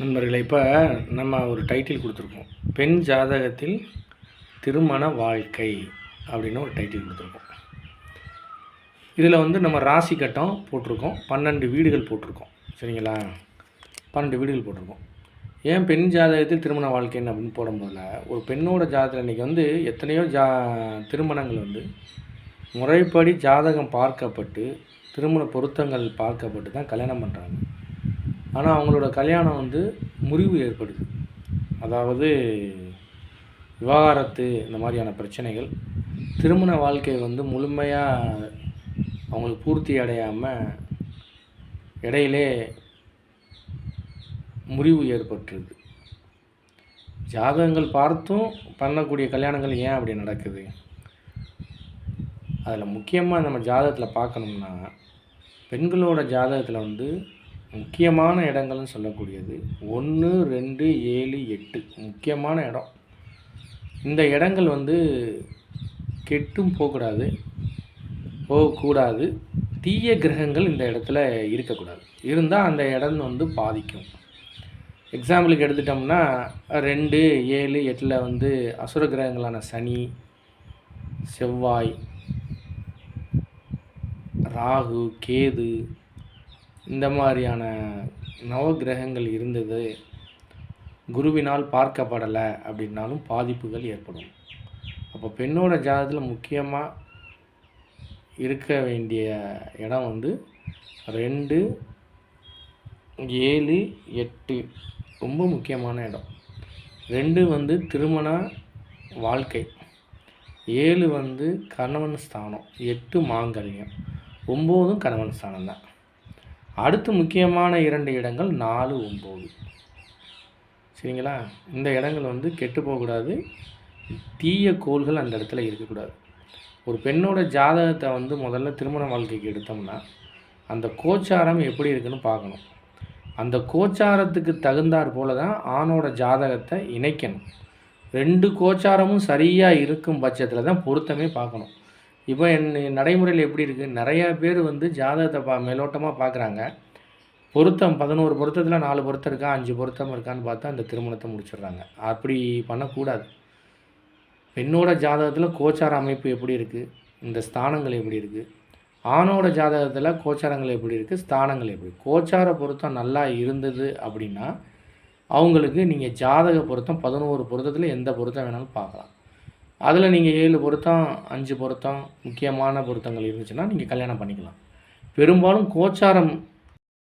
நண்பர்களே, இப்போ நம்ம ஒரு டைட்டில் கொடுத்துருக்கோம். பெண் ஜாதகத்தில் திருமண வாழ்க்கை அப்படின்னு ஒரு டைட்டில் கொடுத்துருக்கோம். இதில் வந்து நம்ம ராசி கட்டம் போட்டிருக்கோம். 12 வீடுகள் போட்டிருக்கோம். சரிங்களா? 12 வீடுகள் போட்டிருக்கோம். ஏன் பெண் ஜாதகத்தில் திருமண வாழ்க்கைன்னு அப்படின்னு போடும்போதில், ஒரு பெண்ணோட ஜாதகத்தில் இன்றைக்கி வந்து எத்தனையோ திருமணங்கள் வந்து முறைப்படி ஜாதகம் பார்க்கப்பட்டு, திருமண பொருத்தங்கள் பார்க்கப்பட்டு தான் கல்யாணம் பண்ணுறாங்க. ஆனால் அவங்களோட கல்யாணம் வந்து முறிவு ஏற்படுது. அதாவது விவாகரத்து இந்த மாதிரியான பிரச்சனைகள், திருமண வாழ்க்கை வந்து முழுமையாக அவங்களுக்கு பூர்த்தி அடையாமல் இடையிலே முறிவு ஏற்பட்டுருது. ஜாதகங்கள் பார்த்தும் பண்ணக்கூடிய கல்யாணங்கள் ஏன் அப்படி நடக்குது? அதில் முக்கியமாக நம்ம ஜாதகத்தில் பார்க்கணும்னா, பெண்களோட ஜாதகத்தில் வந்து முக்கியமான இடங்கள்னு சொல்லக்கூடியது 1, 2, 7, 8 முக்கியமான இடம். இந்த இடங்கள் வந்து கெட்டும் போகக்கூடாது. தீய கிரகங்கள் இந்த இடத்துல இருக்கக்கூடாது. இருந்தால் அந்த இடம் வந்து பாதிக்கும். எக்ஸாம்பிளுக்கு எடுத்துட்டோம்னா 2, 7, 8 வந்து அசுர கிரகங்களான சனி, செவ்வாய், ராகு, கேது இந்த மாதிரியான நவகிரகங்கள் இருந்தது குருவினால் பார்க்கப்படலை அப்படின்னாலும் பாதிப்புகள் ஏற்படும். அப்போ பெண்ணோட ஜாதகத்தில் முக்கியமாக இருக்க வேண்டிய இடம் வந்து 2, 7, 8 ரொம்ப முக்கியமான இடம். 2 வந்து திருமண வாழ்க்கை, 7 வந்து கணவன் ஸ்தானம், 8 மாங்கல்யம், 9 கணவன் ஸ்தானம் தான். அடுத்து முக்கியமான 2 இடங்கள் 4, 9. சரிங்களா? இந்த இடங்கள் வந்து கெட்டு போகக்கூடாது. தீய கோள்கள் அந்த இடத்துல இருக்கக்கூடாது. ஒரு பெண்ணோட ஜாதகத்தை வந்து முதல்ல திருமண வாழ்க்கைக்கு எடுத்தோம்னா, அந்த கோச்சாரம் எப்படி இருக்குன்னு பார்க்கணும். அந்த கோச்சாரத்துக்கு தகுந்தாற் போல தான் ஆணோட ஜாதகத்தை இணைக்கணும். 2 கோச்சாரமும் சரியாக இருக்கும் பட்சத்தில் தான் பொருத்தமே பார்க்கணும். இப்போ நடைமுறையில் எப்படி இருக்குது, நிறையா பேர் வந்து ஜாதகத்தை மேலோட்டமாக பார்க்குறாங்க. பொருத்தம் 11 பொருத்தத்தில் 4 பொருத்தம் இருக்கா, 5 பொருத்தம் இருக்கான்னு பார்த்தா அந்த திருமணத்தை முடிச்சிடுறாங்க. அப்படி பண்ணக்கூடாது. பெண்ணோட ஜாதகத்தில் கோச்சார அமைப்பு எப்படி இருக்குது, இந்த ஸ்தானங்கள் எப்படி இருக்குது, ஆணோட ஜாதகத்தில் கோச்சாரங்கள் எப்படி இருக்குது, ஸ்தானங்கள் எப்படி, கோச்சார பொருத்தம் நல்லா இருந்தது அப்படின்னா அவங்களுக்கு நீங்கள் ஜாதக பொருத்தம் 11 பொருத்தத்தில் எந்த பொருத்தம் வேணாலும் பார்க்கலாம். அதில் நீங்கள் 7 பொருத்தம், 5 பொருத்தம் முக்கியமான பொருத்தங்கள் இருந்துச்சுன்னா நீங்கள் கல்யாணம் பண்ணிக்கலாம். பெரும்பாலும் கோச்சாரம்